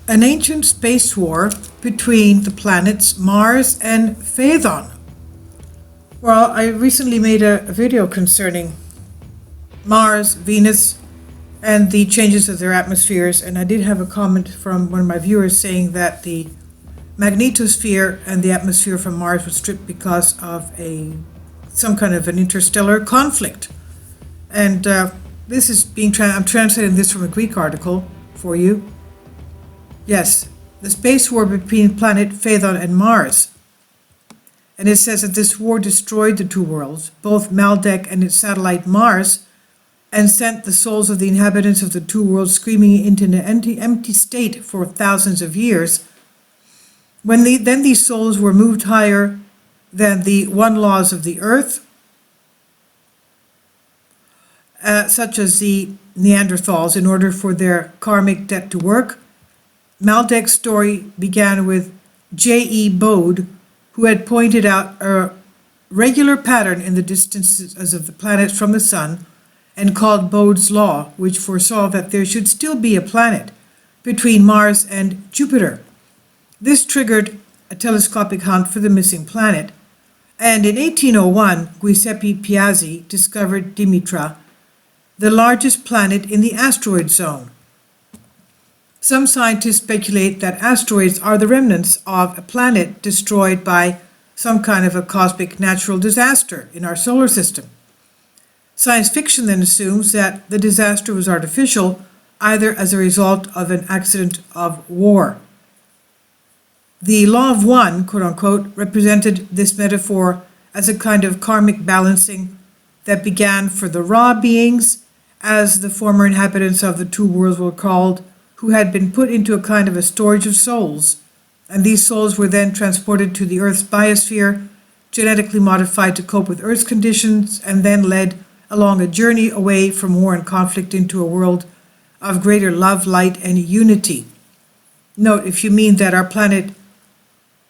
an ancient space war between the planets Mars and Phaethon. Well, I recently made a video concerning Mars, Venus, and the changes of their atmospheres, and I did have a comment from one of my viewers saying that the magnetosphere and the atmosphere from Mars was stripped because of some kind of an interstellar conflict. And this is I'm translating this from a Greek article for you. Yes, the space war between planet Phaethon and Mars. And it says that this war destroyed the two worlds, both Maldek and its satellite Mars, and sent the souls of the inhabitants of the two worlds screaming into an empty state for thousands of years. Then these souls were moved higher than the one laws of the earth, such as the Neanderthals, in order for their karmic debt to work. Maldek's story began with J.E. Bode, who had pointed out a regular pattern in the distances of the planets from the sun, and called Bode's law, which foresaw that there should still be a planet between Mars and Jupiter. This triggered a telescopic hunt for the missing planet, and in 1801, Giuseppe Piazzi discovered Dimitra, the largest planet in the asteroid zone. Some scientists speculate that asteroids are the remnants of a planet destroyed by some kind of a cosmic natural disaster in our solar system. Science fiction then assumes that the disaster was artificial, either as a result of an accident of war. The law of one, quote unquote, represented this metaphor as a kind of karmic balancing that began for the raw beings, as the former inhabitants of the two worlds were called, who had been put into a kind of a storage of souls, and these souls were then transported to the Earth's biosphere, genetically modified to cope with Earth's conditions, and then led along a journey away from war and conflict into a world of greater love, light, and unity. Note, if you mean that our planet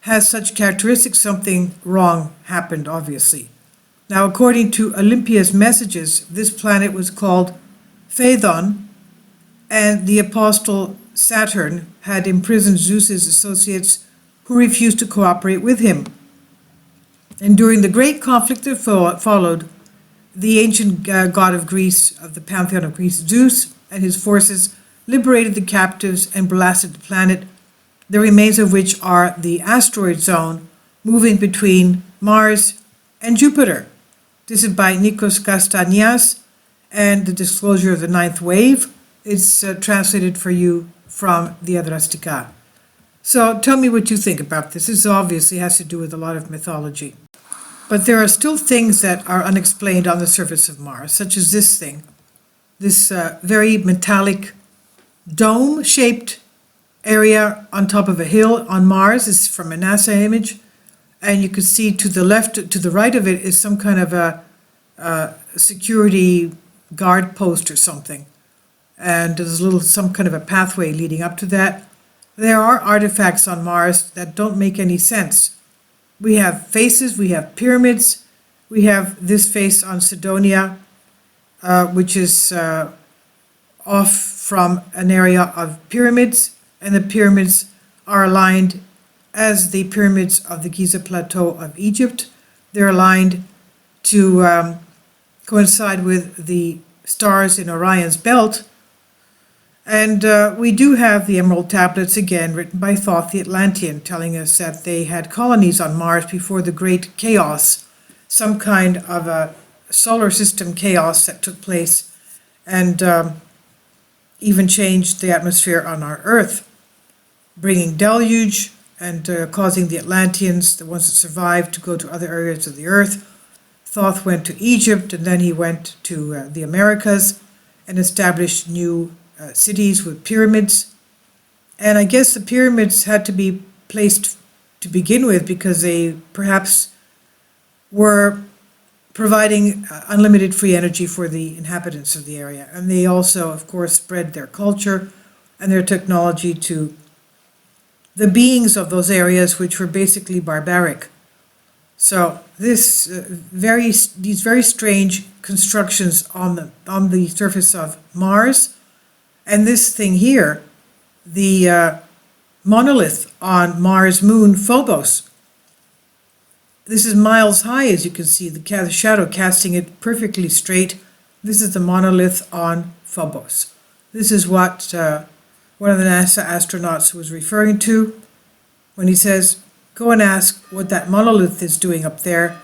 has such characteristics, something wrong happened, obviously. Now, according to Olympia's messages, this planet was called Phaethon, and the apostle Saturn had imprisoned Zeus's associates who refused to cooperate with him. And during the great conflict that followed, the ancient god of Greece, of the pantheon of Greece, Zeus, and his forces liberated the captives and blasted the planet, the remains of which are the asteroid zone, moving between Mars and Jupiter. This is by Nikos Kastanias, and the disclosure of the ninth wave. It's translated for you from Diadrastika. So tell me what you think about this. This obviously has to do with a lot of mythology. But there are still things that are unexplained on the surface of Mars, such as this thing, this very metallic dome-shaped area on top of a hill on Mars. This is from a NASA image. And you can see to the left, to the right of it is some kind of a security guard post or something. And there's some kind of a pathway leading up to that. There are artifacts on Mars that don't make any sense. We have faces, we have pyramids, we have this face on Cydonia, which is off from an area of pyramids, and the pyramids are aligned as the pyramids of the Giza Plateau of Egypt. They're aligned to coincide with the stars in Orion's belt. And we do have the Emerald Tablets, again, written by Thoth the Atlantean, telling us that they had colonies on Mars before the Great Chaos, some kind of a solar system chaos that took place and even changed the atmosphere on our Earth, bringing deluge and causing the Atlanteans, the ones that survived, to go to other areas of the Earth. Thoth went to Egypt, and then he went to the Americas and established new cities with pyramids. And I guess the pyramids had to be placed to begin with because they perhaps were providing unlimited free energy for the inhabitants of the area. And they also, of course, spread their culture and their technology to the beings of those areas, which were basically barbaric. So these very strange constructions on the surface of Mars, and this thing here, the monolith on Mars' moon, Phobos. This is miles high, as you can see, the shadow casting it perfectly straight. This is the monolith on Phobos. This is what one of the NASA astronauts was referring to when he says, go and ask what that monolith is doing up there.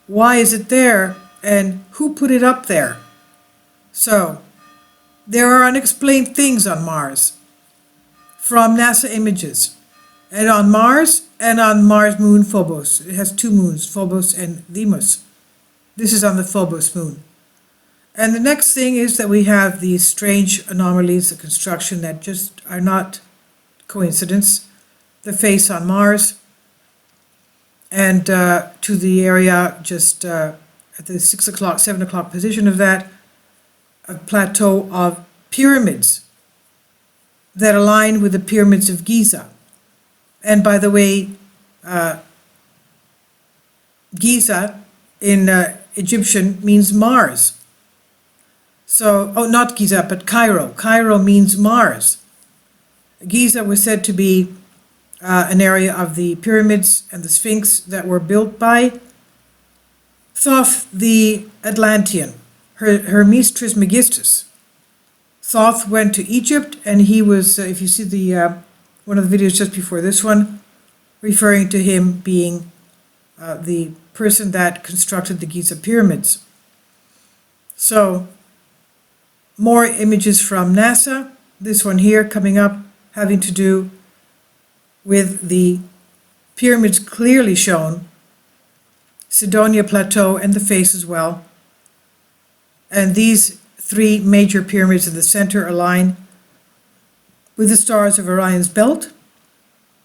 Why is it there? And who put it up there? So, there are unexplained things on Mars from NASA images. And on Mars moon Phobos. It has two moons, Phobos and Deimos. This is on the Phobos moon. And the next thing is that we have these strange anomalies of construction that just are not coincidence. The face on Mars, and to the area just at the 6 o'clock, 7 o'clock position of that, a plateau of pyramids that align with the pyramids of Giza. And by the way, Giza in Egyptian means Mars. So, oh, not Giza, but Cairo. Cairo means Mars. Giza was said to be an area of the pyramids and the Sphinx that were built by Thoth the Atlantean, Hermes Trismegistus. Thoth went to Egypt, and he was, if you see the one of the videos just before this one, referring to him being the person that constructed the Giza pyramids. So, more images from NASA. This one here coming up, having to do with the pyramids clearly shown, Sidonia Plateau and the face as well. And these three major pyramids in the center align with the stars of Orion's belt,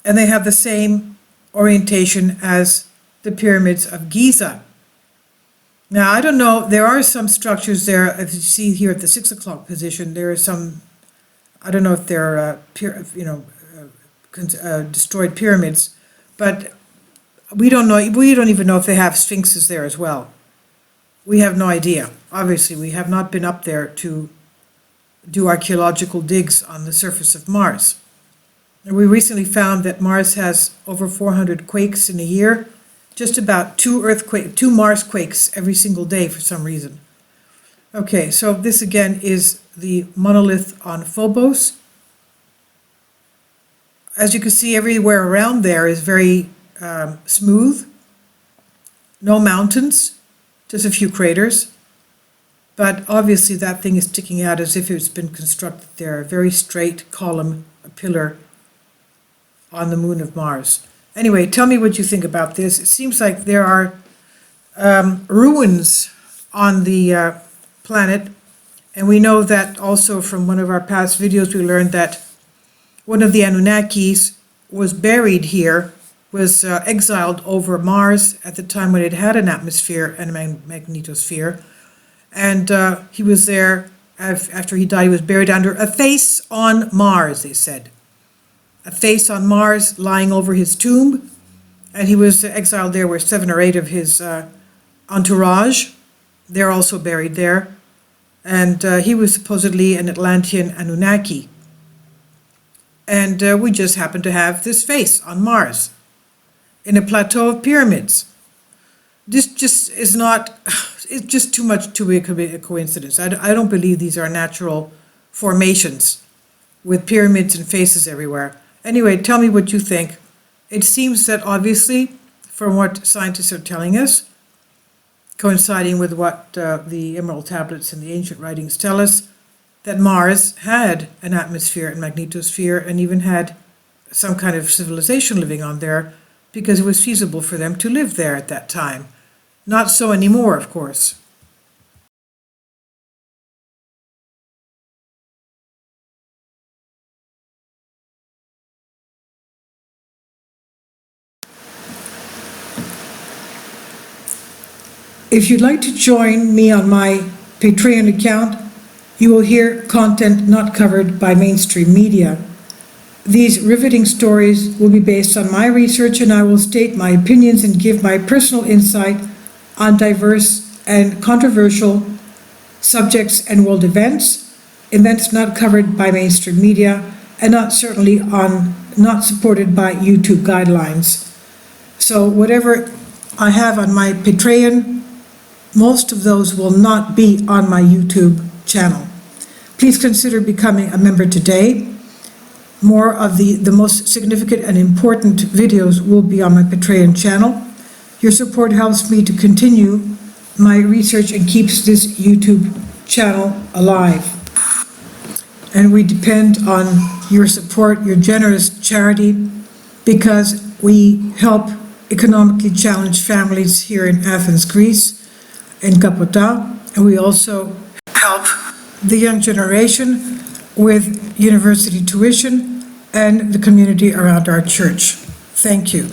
and they have the same orientation as the pyramids of Giza. Now, I don't know, there are some structures there, as you see here at the 6 o'clock position, there are some, I don't know if they're, destroyed pyramids, but we don't even know if they have sphinxes there as well. We have no idea. Obviously, we have not been up there to do archaeological digs on the surface of Mars. And we recently found that Mars has over 400 quakes in a year, just about two Mars quakes every single day for some reason. Okay, so this again is the monolith on Phobos. As you can see, everywhere around there is very smooth, no mountains, just a few craters. But obviously that thing is sticking out as if it's been constructed there, a very straight column, a pillar on the moon of Mars. Anyway, tell me what you think about this. It seems like there are ruins on the planet, and we know that also from one of our past videos we learned that one of the Anunnakis was buried here, was exiled over Mars at the time when it had an atmosphere and a magnetosphere. And he was there, after he died, he was buried under a face on Mars, they said. A face on Mars lying over his tomb. And he was exiled there where 7 or 8 of his entourage, they're also buried there. And he was supposedly an Atlantean Anunnaki. And we just happen to have this face on Mars in a plateau of pyramids. This just is not, it's just too much to be a coincidence. I don't believe these are natural formations with pyramids and faces everywhere. Anyway, tell me what you think. It seems that obviously, from what scientists are telling us, coinciding with what the Emerald Tablets and the ancient writings tell us, that Mars had an atmosphere and magnetosphere and even had some kind of civilization living on there because it was feasible for them to live there at that time. Not so anymore, of course. If you'd like to join me on my Patreon account, you will hear content not covered by mainstream media. These riveting stories will be based on my research, and I will state my opinions and give my personal insight on diverse and controversial subjects and world events not covered by mainstream media, and not supported by YouTube guidelines. So whatever I have on my Patreon, most of those will not be on my YouTube channel. Please consider becoming a member today. More of the most significant and important videos will be on my Patreon channel. Your support helps me to continue my research and keeps this YouTube channel alive. And we depend on your support, your generous charity, because we help economically challenged families here in Athens, Greece, in Kapota, and we also help the young generation with university tuition and the community around our church. Thank you.